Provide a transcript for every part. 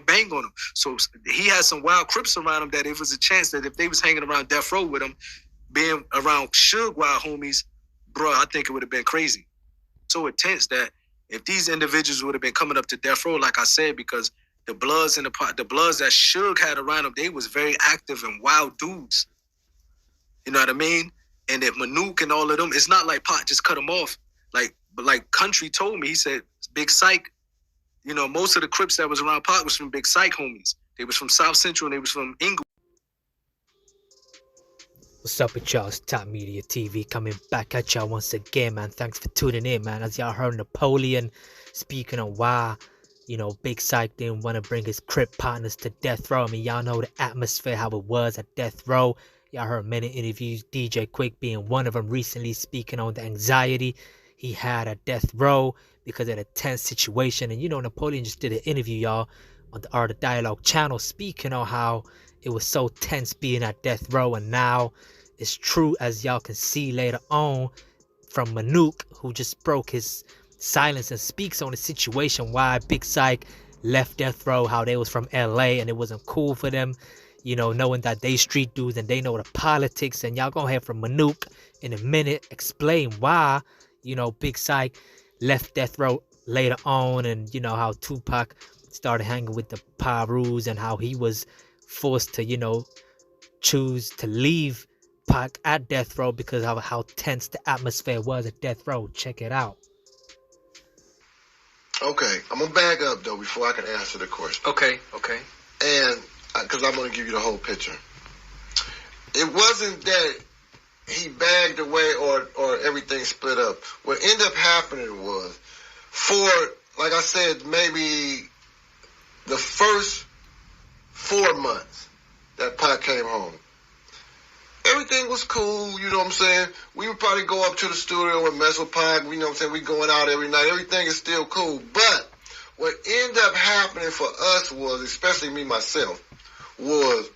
bang on him. So he had some wild Crips around him that it was a chance that if they was hanging around death row with him, being around Suge wild homies, bro, I think it would have been crazy. So intense that if these individuals would have been coming up to death row, like I said, because the Bloods and the Bloods that Suge had around them, they was very active and wild dudes. You know what I mean? And if Monook and all of them, it's not like Pac just cut them off. Like Country told me, he said, Big Syke, you know, most of the Crips that was around Pac was from Big Syke homies. They was from South Central and they was from Inglewood. What's up with y'all? It's Top Media TV coming back at y'all once again, man. Thanks for tuning in, man. As y'all heard Napoleon speaking on why, you know, Big Syke didn't want to bring his Crip partners to death row. I mean, y'all know the atmosphere, how it was at death row. Y'all heard many interviews, DJ Quick being one of them, recently speaking on the anxiety he had at death row because of the tense situation. And you know, Napoleon just did an interview, y'all, on the Art of Dialogue channel, speaking on how it was so tense being at death row. And now it's true, as y'all can see later on from Monook, who just broke his silence and speaks on the situation, why Big Syke left death row, how they was from LA and it wasn't cool for them, you know, knowing that they street dudes and they know the politics. And y'all gonna hear from Monook in a minute explain why, you know, Big Syke left death row later on, and you know how Tupac started hanging with the Pirus and how he was forced to, you know, choose to leave Pac at death row because of how tense the atmosphere was at death row. Check it out. Okay, I'm gonna back up though before I can answer the question. Okay. And because I'm gonna give you the whole picture. It wasn't that he bagged away or everything split up. What ended up happening was, for, like I said, maybe the first 4 months that Pac came home, everything was cool, you know what I'm saying? We would probably go up to the studio and mess with Pac, you know what I'm saying? We going out every night. Everything is still cool. But what ended up happening for us was, especially me, myself, was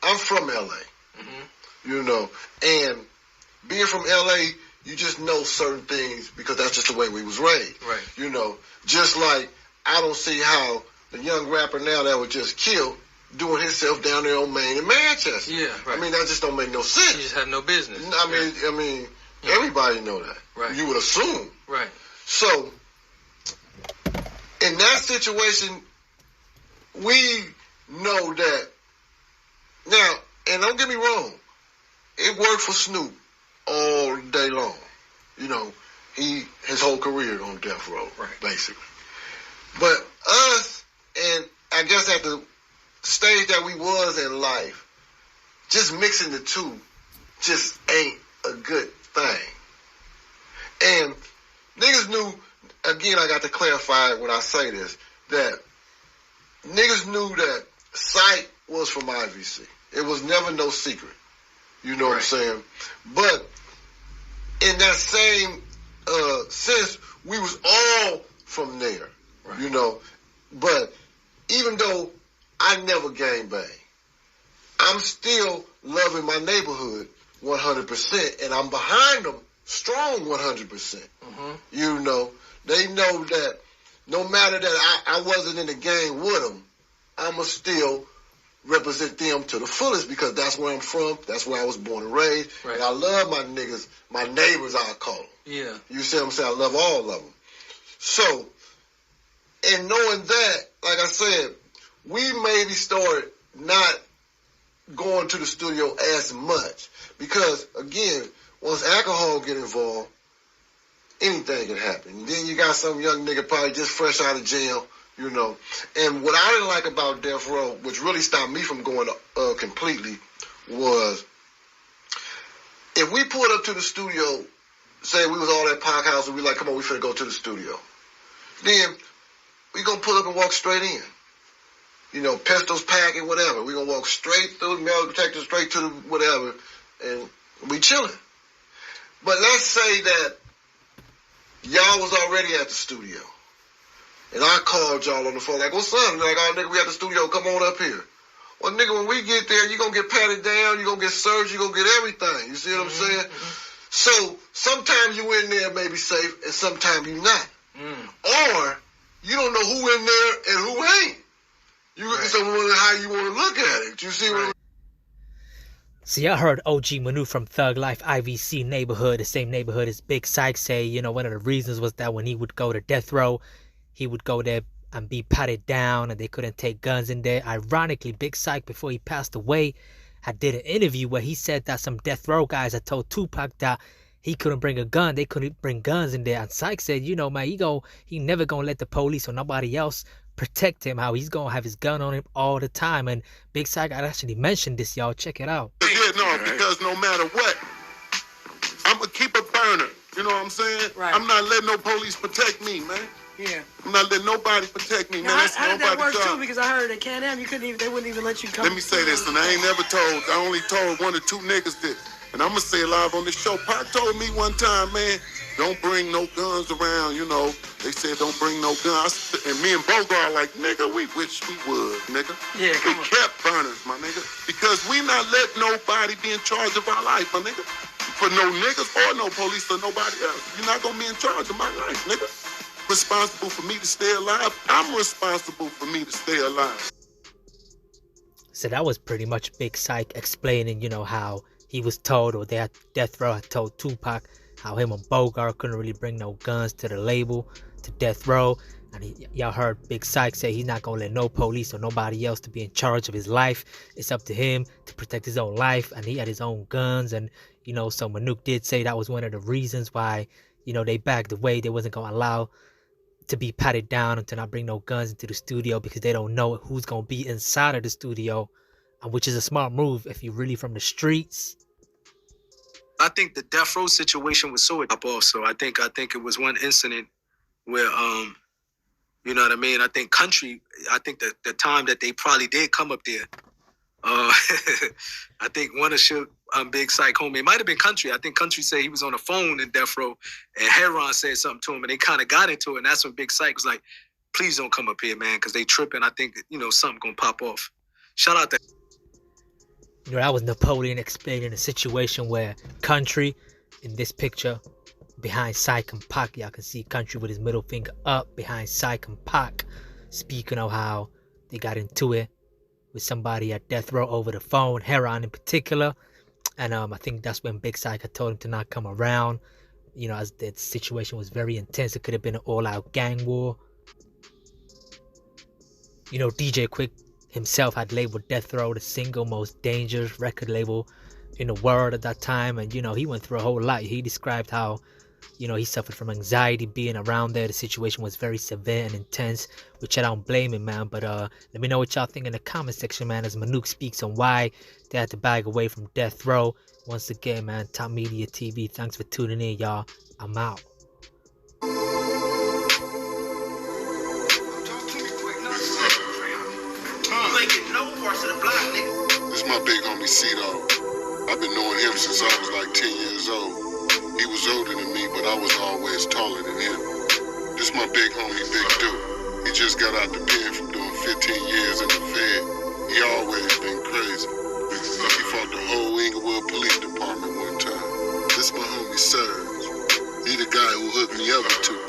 I'm from LA, you know, and being from LA, you just know certain things because that's just the way we was raised. Right. You know, just like I don't see how the young rapper now that was just killed doing himself down there on Main in Manchester. Yeah, right. I mean, that just don't make no sense. He just had no business. I mean, everybody know that. Right. You would assume. Right. So, in that situation, we know that. Now, and don't get me wrong, it worked for Snoop all day long. You know, his whole career on death row, right, basically. But us, and I guess at the stage that we was in life, just mixing the two just ain't a good thing. And niggas knew, again, I got to clarify when I say this, that niggas knew that Syke was from IVC. It was never no secret. You know what I'm saying? But in that same sense, we was all from there, you know. But even though I never gang bang, I'm still loving my neighborhood 100%, and I'm behind them strong 100%. You know, they know that no matter that I wasn't in the gang with them, I'ma still represent them to the fullest because that's where I'm from. That's where I was born and raised. Right. And I love my niggas, my neighbors, I call them. Yeah. You see what I'm saying? I love all of them. So, and knowing that, like I said, we maybe started not going to the studio as much because, again, once alcohol get involved, anything can happen. And then you got some young nigga probably just fresh out of jail, you know. And what I didn't like about Death Row, which really stopped me from going completely, was if we pulled up to the studio, say we was all at Park House and we like, come on, we finna go to the studio. Then we gonna pull up and walk straight in. You know, pistols packing, whatever. We gonna walk straight through the metal detector, straight to the whatever, and we chilling. But let's say that y'all was already at the studio. And I called y'all on the phone, like, what's up? And like, oh, nigga, we at the studio, come on up here. Well, nigga, when we get there, you gonna get patted down, you gonna get searched, you gonna get everything. You see what I'm saying? So, sometimes you in there maybe safe, and sometimes you not. Or, you don't know who in there and who ain't. You based on how you want to look at it. You see what I'm See, I heard OG Monook from Thug Life IVC neighborhood, the same neighborhood as Big Syke, say, you know, one of the reasons was that when he would go to death row, he would go there and be patted down and they couldn't take guns in there. Ironically, Big Syke, before he passed away, had did an interview where he said that some death row guys had told Tupac that he couldn't bring a gun, they couldn't bring guns in there. And Syke said, you know, man, he never gonna let the police or nobody else protect him, how he's gonna have his gun on him all the time. And Big Syke had actually mentioned this, y'all. Check it out. Yeah, no, because no matter what, I'm gonna keep a burner. You know what I'm saying? Right. I'm not letting no police protect me, man. Yeah. I'm not letting nobody protect me, man. Now, That's how did that nobody's work job. too? Because I heard at Can-Am they wouldn't even let you come. Let me say this, and I ain't never told. I only told 1 or 2 niggas this, and I'm gonna say it live on the show. Pac told me one time, man, don't bring no guns around. You know, they said don't bring no guns, and me and Bogart like, nigga, we wish we would, nigga. Yeah, we come on. kept burners, my nigga, because we not let nobody be in charge of our life, my nigga. For no niggas or no police or nobody else, you're not gonna be in charge of my life, nigga. Responsible for me to stay alive, I'm responsible for me to stay alive. So that was pretty much Big Syke explaining, you know, how he was told, or they had Death Row had told Tupac how him and Bogart couldn't really bring no guns to the label, to Death Row. And y'all heard Big Syke say he's not gonna let no police or nobody else to be in charge of his life. It's up to him to protect his own life, and he had his own guns. And you know, so Monook did say that was one of the reasons why, you know, they backed away. They wasn't gonna allow to be patted down and to not bring no guns into the studio, because they don't know who's gonna be inside of the studio, and which is a smart move if you're really from the streets. I think the death row situation was so up also. I think it was one incident where you know what I mean? I think the time that they probably did come up there, I think one of Big Syke homie, it might have been Country. I think Country said he was on the phone in death row, and Heron said something to him, and they kind of got into it. And that's when Big Syke was like, "Please don't come up here, man, because they tripping. I think, you know, something gonna pop off." Shout out to. You know, that was Napoleon explaining a situation where Country, in this picture, behind Syke and Pac, y'all can see Country with his middle finger up behind Syke and Pac, speaking of how they got into it with somebody at death row over the phone, Heron in particular. And I think that's when Big Syke had told him to not come around, you know, as the situation was very intense. It could have been an all-out gang war. You know, DJ Quick himself had labeled Death Row the single most dangerous record label in the world at that time. And, you know, he went through a whole lot. He described how, you know, he suffered from anxiety being around there. The situation was very severe and intense, which I don't blame him, man. But let me know what y'all think in the comment section, man, as Monook speaks on why they had to back away from Death Row. Once again, man, Top Media TV, thanks for tuning in, y'all. I'm out. This is my big homie C-Dog. I've been knowing him since I was like 10 years old. He was older than me, but I was always taller than him. This is my big homie, Big Duke. He just got out the pen from doing 15 years in the Fed. He always been crazy. He fought the whole Inglewood Police Department one time. This is my homie Serge. He the guy who hooked me up with 2